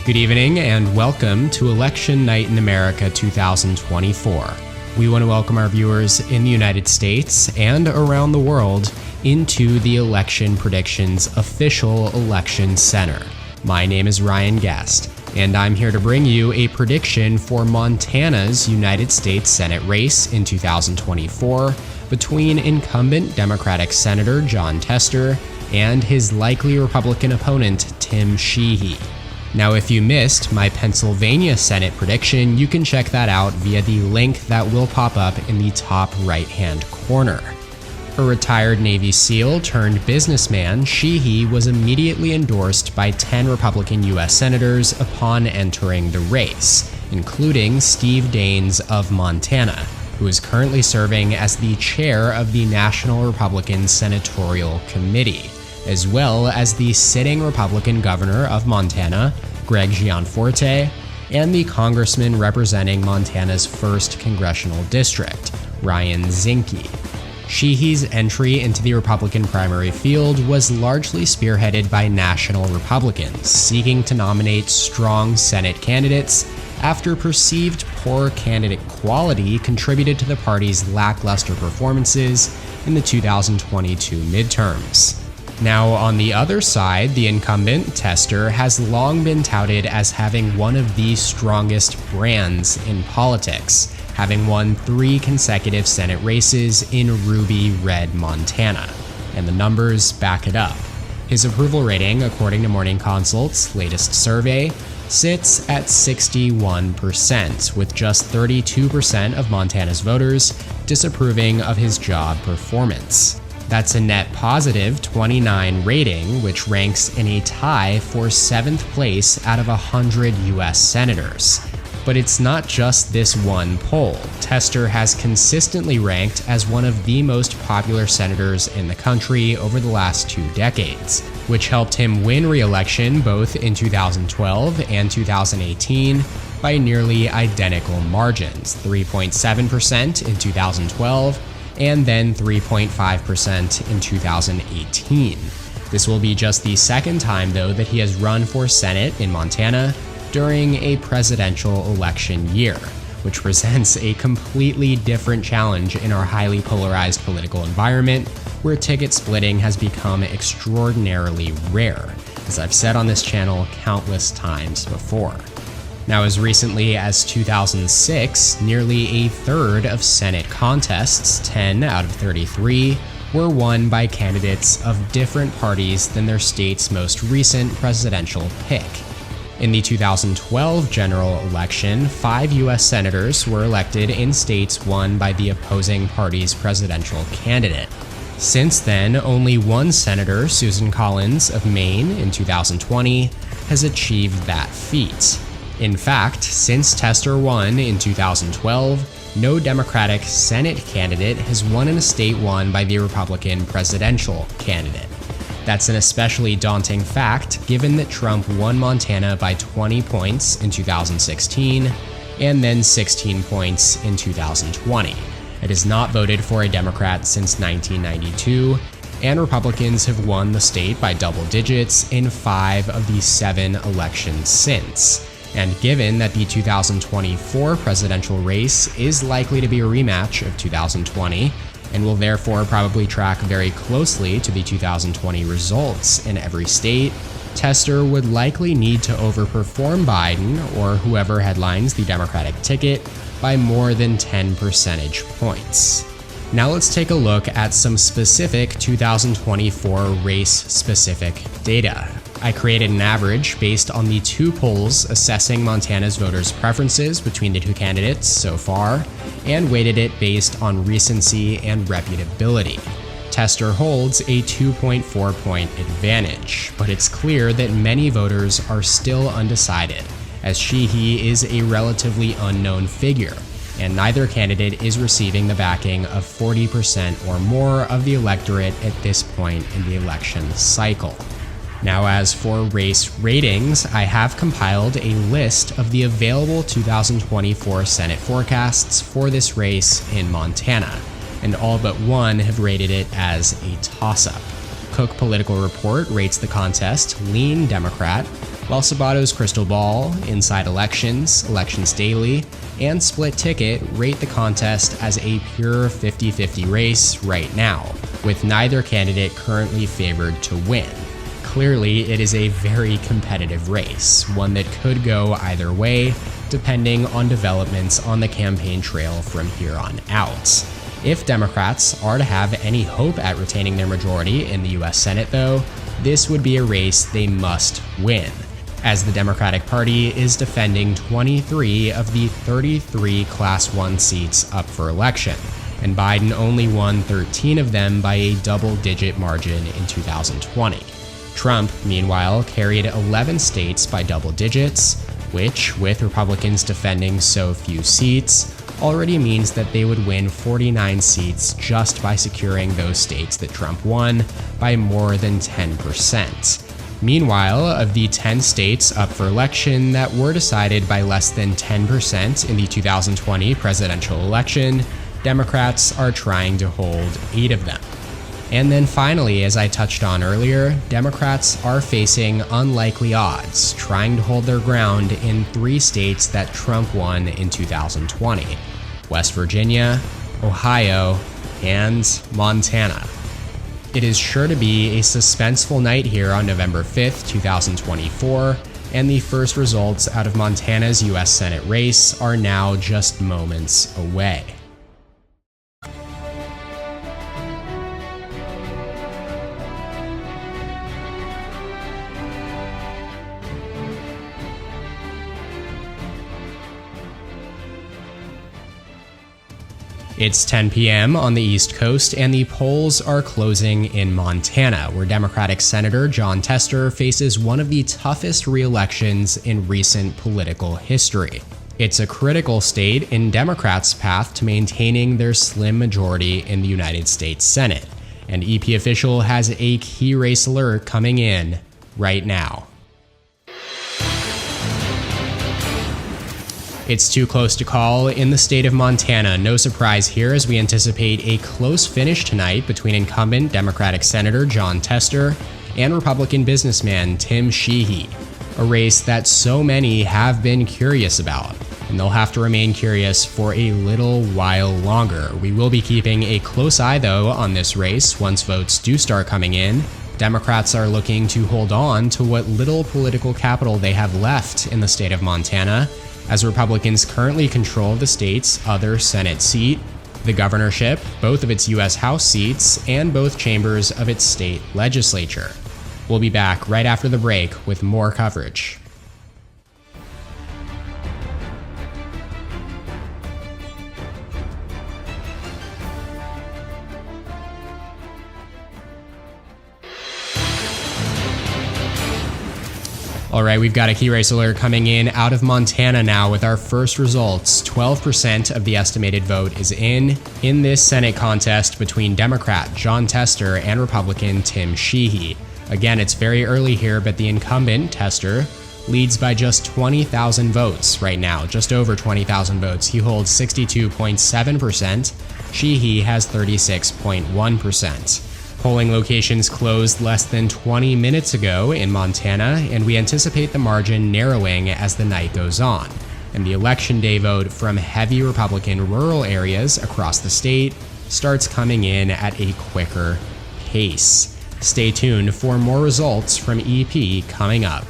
Good evening and welcome to Election Night in America 2024. We want to welcome our viewers in the United States and around the world into the Election Predictions Official Election Center. My name is Ryan Guest, and I'm here to bring you a prediction for Montana's United States Senate race in 2024 between incumbent Democratic Senator Jon Tester and his likely Republican opponent, Tim Sheehy. Now, if you missed my Pennsylvania Senate prediction, you can check that out via the link that will pop up in the top right-hand corner. A retired Navy SEAL turned businessman, Sheehy was immediately endorsed by 10 Republican U.S. senators upon entering the race, including Steve Daines of Montana, who is currently serving as the chair of the National Republican Senatorial Committee, as well as the sitting Republican governor of Montana, Greg Gianforte, and the congressman representing Montana's 1st Congressional District, Ryan Zinke. Sheehy's entry into the Republican primary field was largely spearheaded by national Republicans seeking to nominate strong Senate candidates after perceived poor candidate quality contributed to the party's lackluster performances in the 2022 midterms. Now, on the other side, the incumbent, Tester, has long been touted as having one of the strongest brands in politics, having won 3 consecutive Senate races in ruby red Montana. And the numbers back it up. His approval rating, according to Morning Consult's latest survey, sits at 61%, with just 32% of Montana's voters disapproving of his job performance. That's a net positive 29 rating, which ranks in a tie for 7th place out of 100 U.S. senators. But it's not just this one poll. Tester has consistently ranked as one of the most popular senators in the country over the last 2 decades, which helped him win re-election both in 2012 and 2018 by nearly identical margins, 3.7% in 2012 and then 3.5% in 2018. This will be just the second time, though, that he has run for Senate in Montana during a presidential election year, which presents a completely different challenge in our highly polarized political environment, where ticket splitting has become extraordinarily rare, as I've said on this channel countless times before. Now, as recently as 2006, nearly a third of Senate contests, 10 out of 33, were won by candidates of different parties than their state's most recent presidential pick. In the 2012 general election, 5 U.S. senators were elected in states won by the opposing party's presidential candidate. Since then, only one senator, Susan Collins of Maine in 2020, has achieved that feat. In fact, since Tester won in 2012, no Democratic Senate candidate has won in a state won by the Republican presidential candidate. That's an especially daunting fact, given that Trump won Montana by 20 points in 2016 and then 16 points in 2020. It has not voted for a Democrat since 1992, and Republicans have won the state by double digits in 5 of the 7 elections since. And given that the 2024 presidential race is likely to be a rematch of 2020, and will therefore probably track very closely to the 2020 results in every state, Tester would likely need to overperform Biden or whoever headlines the Democratic ticket by more than 10 percentage points. Now let's take a look at some specific 2024 race-specific data. I created an average based on the 2 polls assessing Montana's voters' preferences between the 2 candidates so far, and weighted it based on recency and reputability. Tester holds a 2.4-point advantage, but it's clear that many voters are still undecided, as Sheehy is a relatively unknown figure, and neither candidate is receiving the backing of 40% or more of the electorate at this point in the election cycle. Now, as for race ratings, I have compiled a list of the available 2024 Senate forecasts for this race in Montana, and all but one have rated it as a toss-up. Cook Political Report rates the contest lean Democrat, while Sabato's Crystal Ball, Inside Elections, Elections Daily, and Split Ticket rate the contest as a pure 50-50 race right now, with neither candidate currently favored to win. Clearly, it is a very competitive race, one that could go either way, depending on developments on the campaign trail from here on out. If Democrats are to have any hope at retaining their majority in the US Senate, though, this would be a race they must win, as the Democratic Party is defending 23 of the 33 Class 1 seats up for election, and Biden only won 13 of them by a double-digit margin in 2020. Trump, meanwhile, carried 11 states by double digits, which, with Republicans defending so few seats, already means that they would win 49 seats just by securing those states that Trump won by more than 10%. Meanwhile, of the 10 states up for election that were decided by less than 10% in the 2020 presidential election, Democrats are trying to hold 8 of them. And then finally, as I touched on earlier, Democrats are facing unlikely odds, trying to hold their ground in 3 states that Trump won in 2020: West Virginia, Ohio, and Montana. It is sure to be a suspenseful night here on November 5th, 2024, and the first results out of Montana's US Senate race are now just moments away. It's 10 p.m. on the East Coast, and the polls are closing in Montana, where Democratic Senator Jon Tester faces one of the toughest re-elections in recent political history. It's a critical state in Democrats' path to maintaining their slim majority in the United States Senate, and EP Official has a key race alert coming in right now. It's too close to call in the state of Montana. No surprise here, as we anticipate a close finish tonight between incumbent Democratic Senator Jon Tester and Republican businessman Tim Sheehy, a race that so many have been curious about, and they'll have to remain curious for a little while longer. We will be keeping a close eye, though, on this race once votes do start coming in. Democrats are looking to hold on to what little political capital they have left in the state of Montana, as Republicans currently control the state's other Senate seat, the governorship, both of its U.S. House seats, and both chambers of its state legislature. We'll be back right after the break with more coverage. All right, we've got a key race alert coming in out of Montana now with our first results. 12% of the estimated vote is in this Senate contest between Democrat Jon Tester and Republican Tim Sheehy. Again, it's very early here, but the incumbent, Tester, leads by just 20,000 votes right now, just over 20,000 votes. He holds 62.7%. Sheehy has 36.1%. Polling locations closed less than 20 minutes ago in Montana, and we anticipate the margin narrowing as the night goes on. And the Election Day vote from heavy Republican rural areas across the state starts coming in at a quicker pace. Stay tuned for more results from EP coming up.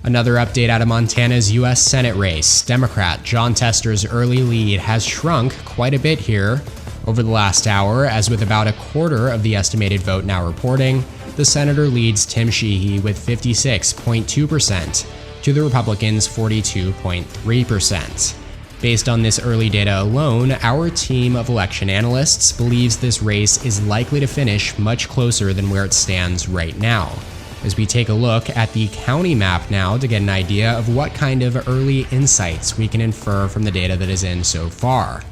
Another update out of Montana's U.S. Senate race. Democrat Jon Tester's early lead has shrunk quite a bit here over the last hour, as with about a quarter of the estimated vote now reporting, the senator leads Tim Sheehy with 56.2% to the Republicans' 42.3%. Based on this early data alone, our team of election analysts believes this race is likely to finish much closer than where it stands right now, as we take a look at the county map now to get an idea of what kind of early insights we can infer from the data that is in so far.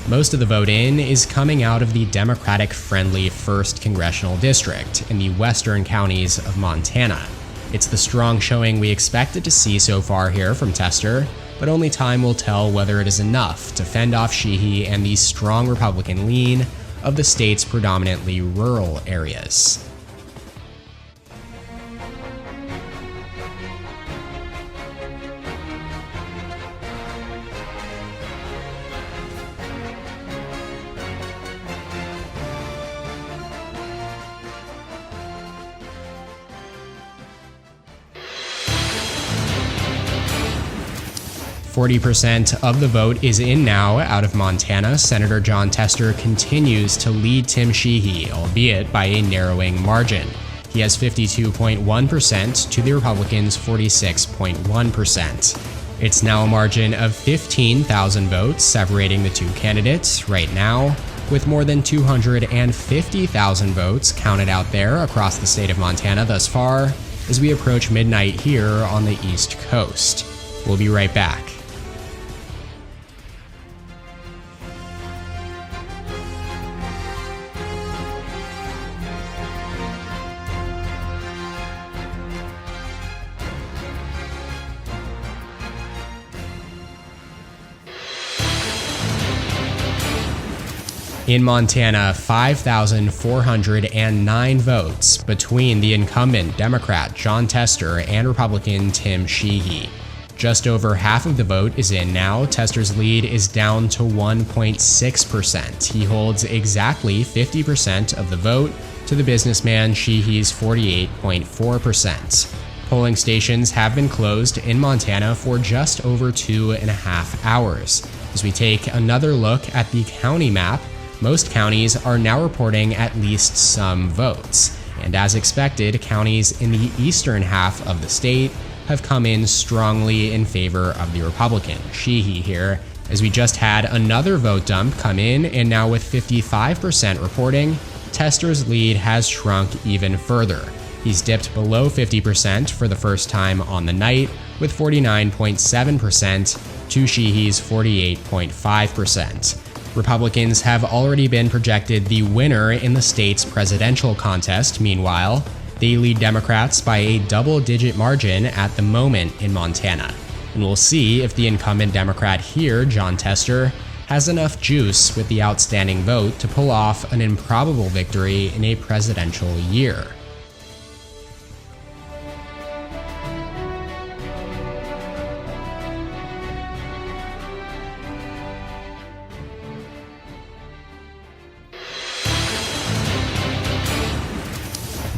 Most of the vote in is coming out of the Democratic-friendly 1st Congressional District in the western counties of Montana. It's the strong showing we expected to see so far here from Tester, but only time will tell whether it is enough to fend off Sheehy and the strong Republican lean of the state's predominantly rural areas. %40 of the vote is in now out of Montana. Senator Jon Tester continues to lead Tim Sheehy, albeit by a narrowing margin. He has 52.1% to the Republicans' 46.1%. It's now a margin of 15,000 votes separating the two candidates right now, with more than 250,000 votes counted out there across the state of Montana thus far as we approach midnight here on the East Coast. We'll be right back. In Montana, 5,409 votes between the incumbent Democrat Jon Tester and Republican Tim Sheehy. Just over half of the vote is in now. Tester's lead is down to 1.6%. He holds exactly 50% of the vote to the businessman Sheehy's 48.4%. Polling stations have been closed in Montana for just over 2.5 hours. As we take another look at the county map, most counties are now reporting at least some votes, and as expected, counties in the eastern half of the state have come in strongly in favor of the Republican, Sheehy here, as we just had another vote dump come in, and now with 55% reporting, Tester's lead has shrunk even further. He's dipped below 50% for the first time on the night, with 49.7% to Sheehy's 48.5%. Republicans have already been projected the winner in the state's presidential contest. Meanwhile, they lead Democrats by a double-digit margin at the moment in Montana. And we'll see if the incumbent Democrat here, Jon Tester, has enough juice with the outstanding vote to pull off an improbable victory in a presidential year.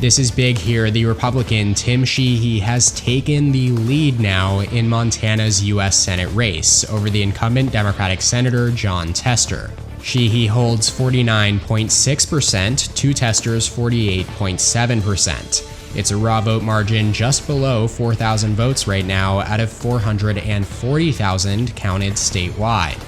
This is big here. The Republican Tim Sheehy has taken the lead now in Montana's U.S. Senate race over the incumbent Democratic Senator Jon Tester. Sheehy holds 49.6% to Tester's 48.7%. It's a raw vote margin just below 4,000 votes right now out of 440,000 counted statewide.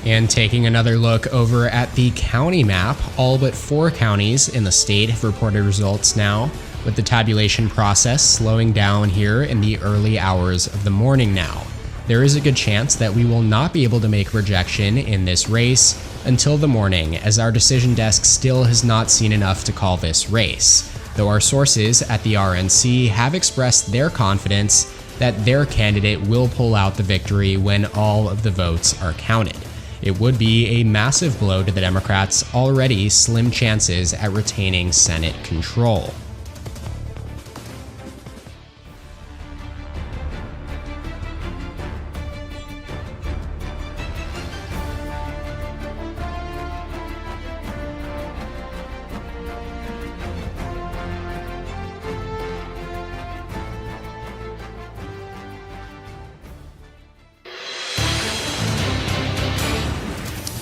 And taking another look over at the county map, all but 4 counties in the state have reported results now, with the tabulation process slowing down here in the early hours of the morning now. There is a good chance that we will not be able to make a projection in this race until the morning, as our decision desk still has not seen enough to call this race, though our sources at the RNC have expressed their confidence that their candidate will pull out the victory when all of the votes are counted. It would be a massive blow to the Democrats' already slim chances at retaining Senate control.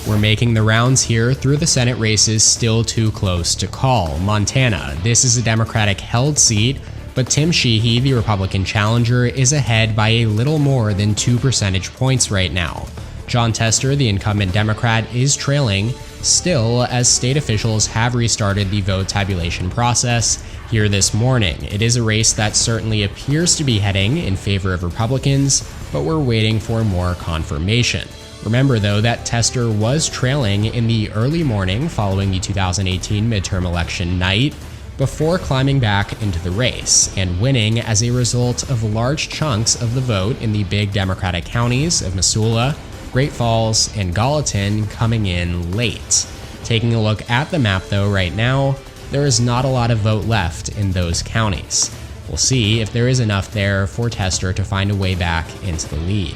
We're making the rounds here through the Senate races still too close to call. Montana, this is a Democratic-held seat, but Tim Sheehy, the Republican challenger, is ahead by a little more than 2 percentage points right now. Jon Tester, the incumbent Democrat, is trailing still as state officials have restarted the vote tabulation process here this morning. It is a race that certainly appears to be heading in favor of Republicans, but we're waiting for more confirmation. Remember, though, that Tester was trailing in the early morning following the 2018 midterm election night, before climbing back into the race and winning as a result of large chunks of the vote in the big Democratic counties of Missoula, Great Falls, and Gallatin coming in late. Taking a look at the map though right now, there is not a lot of vote left in those counties. We'll see if there is enough there for Tester to find a way back into the lead.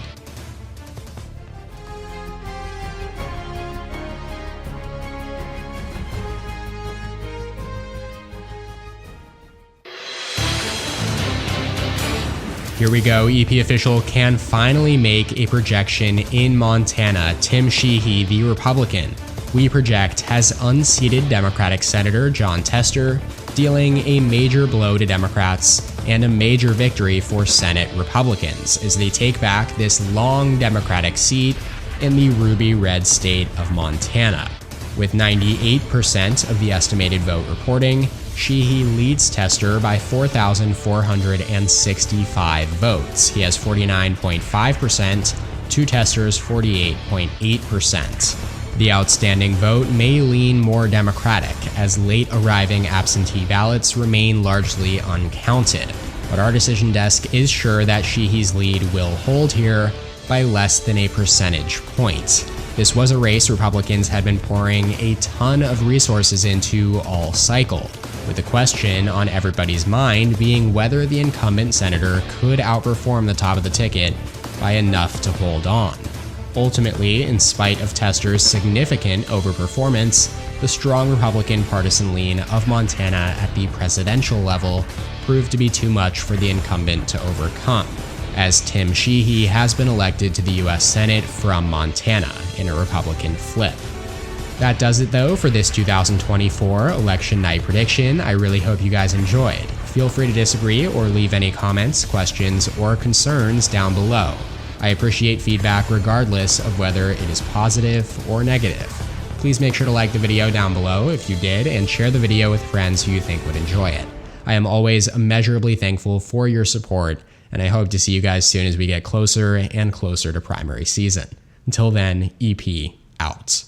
Here we go. EP official can finally make a projection in Montana. Tim Sheehy, the Republican, we project has unseated Democratic Senator Jon Tester, dealing a major blow to Democrats and a major victory for Senate Republicans as they take back this long Democratic seat in the ruby red state of Montana. With 98% of the estimated vote reporting, Sheehy leads Tester by 4,465 votes. He has 49.5% to Tester's 48.8%. The outstanding vote may lean more Democratic, as late arriving absentee ballots remain largely uncounted. But our decision desk is sure that Sheehy's lead will hold here by less than a percentage point. This was a race Republicans had been pouring a ton of resources into all cycle, with the question on everybody's mind being whether the incumbent senator could outperform the top of the ticket by enough to hold on. Ultimately, in spite of Tester's significant overperformance, the strong Republican partisan lean of Montana at the presidential level proved to be too much for the incumbent to overcome, as Tim Sheehy has been elected to the U.S. Senate from Montana in a Republican flip. That does it though for this 2024 election night prediction. I really hope you guys enjoyed. Feel free to disagree or leave any comments, questions, or concerns down below. I appreciate feedback regardless of whether it is positive or negative. Please make sure to like the video down below if you did and share the video with friends who you think would enjoy it. I am always immeasurably thankful for your support, and I hope to see you guys soon as we get closer and closer to primary season. Until then, EP out.